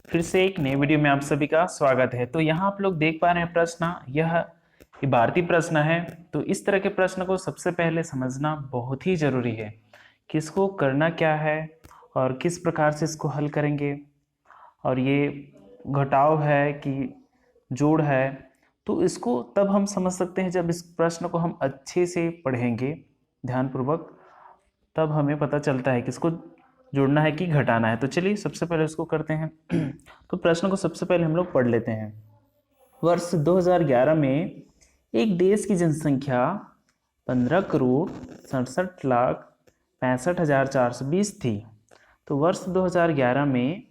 फिर से एक नए वीडियो में आप सभी का स्वागत है। तो यहाँ आप लोग देख पा रहे हैं प्रश्न, यह इबारती प्रश्न है। तो इस तरह के प्रश्न को सबसे पहले समझना बहुत ही जरूरी है कि इसको करना क्या है और किस प्रकार से इसको हल करेंगे, और ये घटाव है कि जोड़ है। तो इसको तब हम समझ सकते हैं जब इस प्रश्न को हम अच्छे से पढ़ेंगे ध्यानपूर्वक, तब हमें पता चलता है कि इसको जोड़ना है कि घटाना है। तो चलिए सबसे पहले इसको करते हैं। तो प्रश्न को सबसे पहले हम लोग पढ़ लेते हैं। वर्ष 2011 में एक देश की जनसंख्या 15,67,65,420 थी। तो वर्ष 2011 में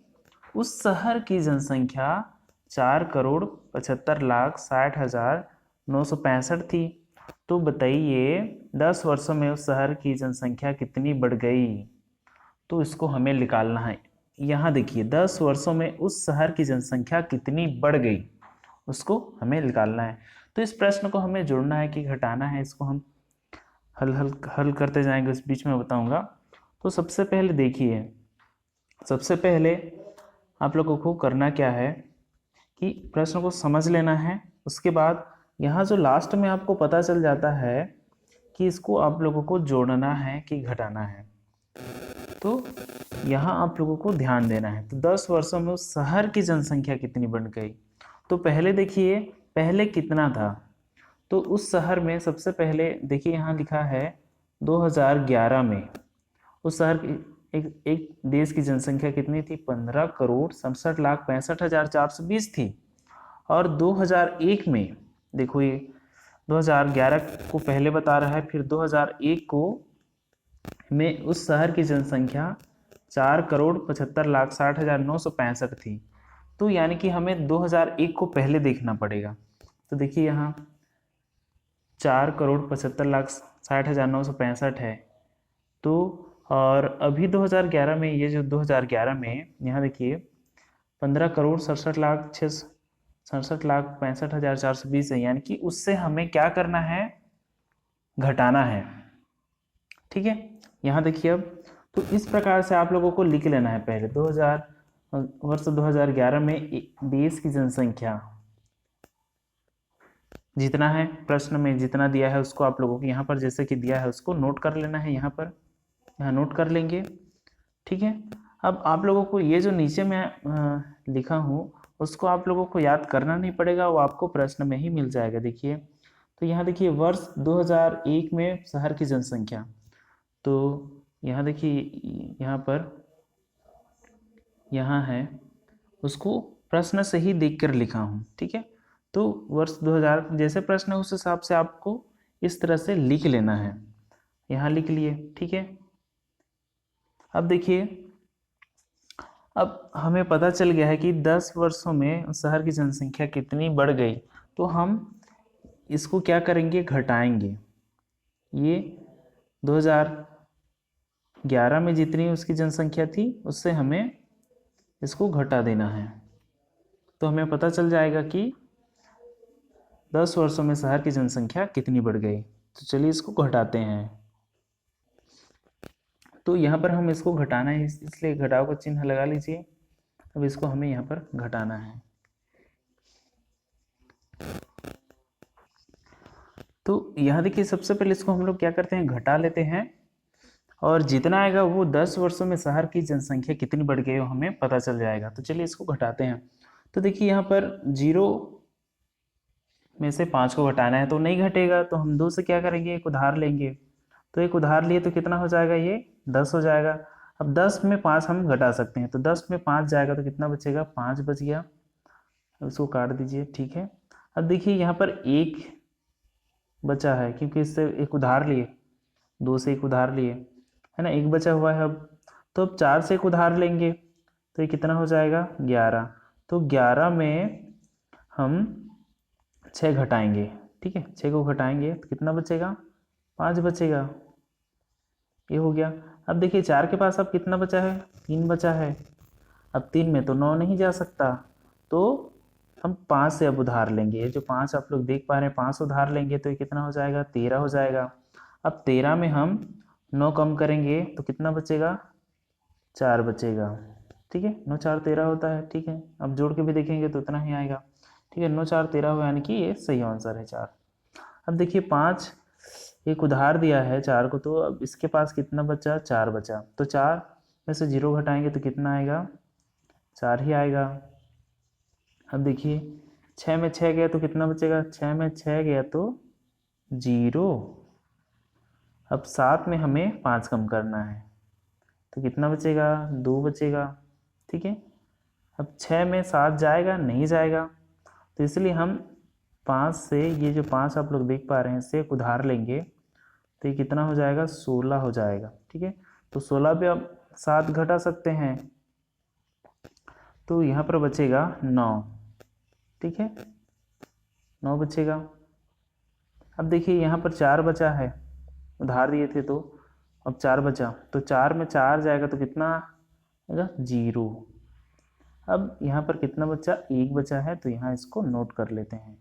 उस शहर की जनसंख्या 4,75,60,965 थी। तो बताइए 10 वर्षों में उस शहर की जनसंख्या कितनी बढ़ गई। तो इसको हमें निकालना है। यहाँ देखिए 10 वर्षों में उस शहर की जनसंख्या कितनी बढ़ गई, उसको हमें निकालना है। तो इस प्रश्न को हमें जोड़ना है कि घटाना है, इसको हम हल करते जाएंगे, उस बीच में बताऊंगा। तो सबसे पहले देखिए, सबसे पहले आप लोगों को करना क्या है कि प्रश्न को समझ लेना है। उसके बाद यहाँ जो लास्ट में आपको पता चल जाता है कि इसको आप लोगों को जोड़ना है कि घटाना है, तो यहाँ आप लोगों को ध्यान देना है। तो 10 वर्षों में उस शहर की जनसंख्या कितनी बढ़ गई। तो पहले देखिए पहले कितना था। तो उस शहर में सबसे पहले देखिए यहाँ लिखा है 2011 में उस शहर की एक देश की जनसंख्या कितनी थी, 15,67,65,420 थी। और 2001 में देखो ये 2011 को पहले बता रहा है, फिर 2001 को में उस शहर की जनसंख्या 4,75,60,965 थी। तो यानी कि हमें 2001 को पहले देखना पड़ेगा। तो देखिए यहाँ 4,75,60,965 है। तो और अभी 2011 में, ये जो 2011 में यहाँ देखिए 15,67,65,420 है, यानी कि उससे हमें क्या करना है, घटाना है। ठीक है, यहाँ देखिए अब तो इस प्रकार से आप लोगों को लिख लेना है। पहले वर्ष 2011 में देश की जनसंख्या जितना है, प्रश्न में जितना दिया है उसको आप लोगों को यहाँ पर जैसे कि दिया है उसको नोट कर लेना है। यहाँ पर यहाँ नोट कर लेंगे। ठीक है, अब आप लोगों को ये जो नीचे मैं लिखा हूँ उसको आप लोगों को याद करना नहीं पड़ेगा, वो आपको प्रश्न में ही मिल जाएगा। देखिए तो यहाँ देखिए वर्ष 2001 में शहर की जनसंख्या, तो यहाँ देखिए यहाँ पर यहाँ है, उसको प्रश्न से ही देख कर लिखा हूँ। ठीक है, तो वर्ष 2000 जैसे प्रश्न है उस हिसाब से आपको इस तरह से लिख लेना है। यहाँ लिख लिए। ठीक है, अब देखिए अब हमें पता चल गया है कि 10 वर्षों में शहर की जनसंख्या कितनी बढ़ गई। तो हम इसको क्या करेंगे, घटाएंगे। ये 2011 में जितनी उसकी जनसंख्या थी उससे हमें इसको घटा देना है। तो हमें पता चल जाएगा कि 10 वर्षों में शहर की जनसंख्या कितनी बढ़ गई। तो चलिए इसको घटाते हैं। तो यहाँ पर हम इसको घटाना है, इसलिए घटाव का चिन्ह लगा लीजिए। अब इसको हमें यहाँ पर घटाना है। तो यहाँ देखिए सबसे पहले इसको हम लोग क्या करते हैं, घटा लेते हैं, और जितना आएगा वो 10 वर्षों में शहर की जनसंख्या कितनी बढ़ गई वो हमें पता चल जाएगा। तो चलिए इसको घटाते हैं। तो देखिए यहाँ पर 0 में से 5 को घटाना है तो नहीं घटेगा, तो हम 2 से क्या करेंगे, एक उधार लेंगे। तो एक उधार लिए तो कितना हो जाएगा, ये 10 हो जाएगा। अब 10 में 5 हम घटा सकते हैं, तो 10 में 5 जाएगा तो कितना बचेगा, 5 बच गया। अब इसको काट दीजिए। ठीक है, अब देखिए यहाँ पर 1 बचा है क्योंकि इससे एक उधार लिए, 2 से एक उधार लिए, है ना, 1 बचा हुआ है। अब तो अब 4 से एक उधार लेंगे तो ये कितना हो जाएगा, 11। तो 11 में हम 6 घटाएंगे। ठीक है, 6 को घटाएंगे तो कितना बचेगा, 5 बचेगा। ये हो गया। अब देखिए 4 के पास अब कितना बचा है, 3 बचा है। अब 3 में तो 9 नहीं जा सकता, तो हम 5 से अब उधार लेंगे। ये जो 5 आप लोग देख पा रहे हैं, 5 उधार लेंगे तो ये कितना हो जाएगा, 13 हो जाएगा। अब 13 में हम 9 कम करेंगे तो कितना बचेगा, 4 बचेगा। ठीक है, 9 4 13 होता है। ठीक है, अब जोड़ के भी देखेंगे तो इतना ही आएगा। ठीक है, 9 4 13 हुआ, यानी कि ये सही आंसर है 4। अब देखिए 5 एक उधार दिया है 4 को, तो अब इसके पास कितना बचा, 4 बचा, तो 4 में से 0 घटाएंगे तो कितना आएगा, 4 ही आएगा। अब देखिए 6 में 6 गया तो कितना बचेगा, 6 में 6 गया तो 0। अब 7 में हमें 5 कम करना है तो कितना बचेगा, 2 बचेगा। ठीक है, अब 6 में 7 जाएगा, नहीं जाएगा, तो इसलिए हम 5 से, ये जो 5 आप लोग देख पा रहे हैं, इससे एक उधार लेंगे तो ये कितना हो जाएगा, 16 हो जाएगा। ठीक है, तो 16 पे आप 7 घटा सकते हैं, तो यहाँ पर बचेगा 9। ठीक है, 9 बचेगा। अब देखिए यहाँ पर 4 बचा है, उधार दिए थे तो अब 4 बचा, तो 4 में 4 जाएगा तो कितना आएगा, 0। अब यहाँ पर कितना बचा, 1 बचा है, तो यहाँ इसको नोट कर लेते हैं।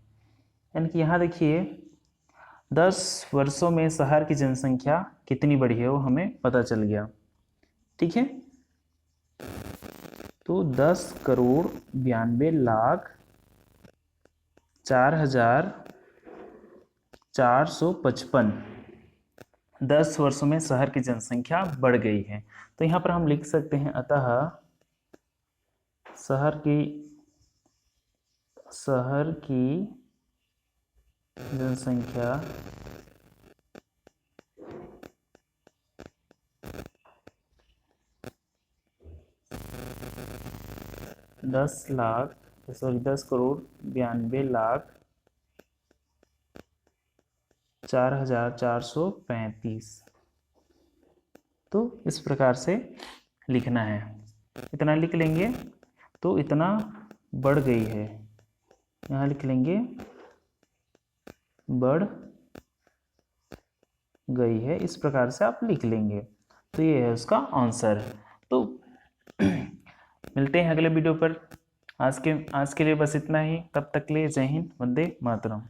यानी कि यहाँ देखिए 10 वर्षों में शहर की जनसंख्या कितनी बढ़ी है वो हमें पता चल गया। ठीक है, तो 10,92,04,455 10 वर्षों में शहर की जनसंख्या बढ़ गई है। तो यहाँ पर हम लिख सकते हैं, अतः शहर की जनसंख्या 10,92,04,435। तो इस प्रकार से लिखना है, इतना लिख लेंगे तो इतना बढ़ गई है, यहाँ लिख लेंगे बढ़ गई है, इस प्रकार से आप लिख लेंगे, तो ये है उसका आंसर। तो मिलते हैं अगले वीडियो पर। आज के लिए बस इतना ही, तब तक के लिए जय हिंद, वंदे मातरम।